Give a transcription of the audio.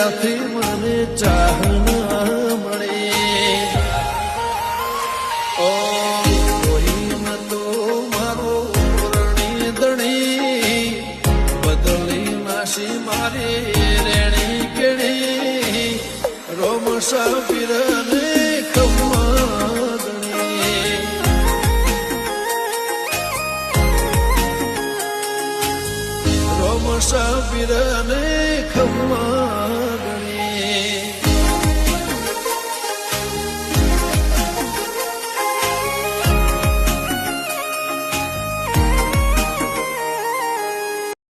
ત્યાંથી મને ચાહ મળે ઓ કોઈ ન તો મારો રણી દણી બદલી નાસી મારી રેણી કેણી રોમસા પીરને Sabirane khamma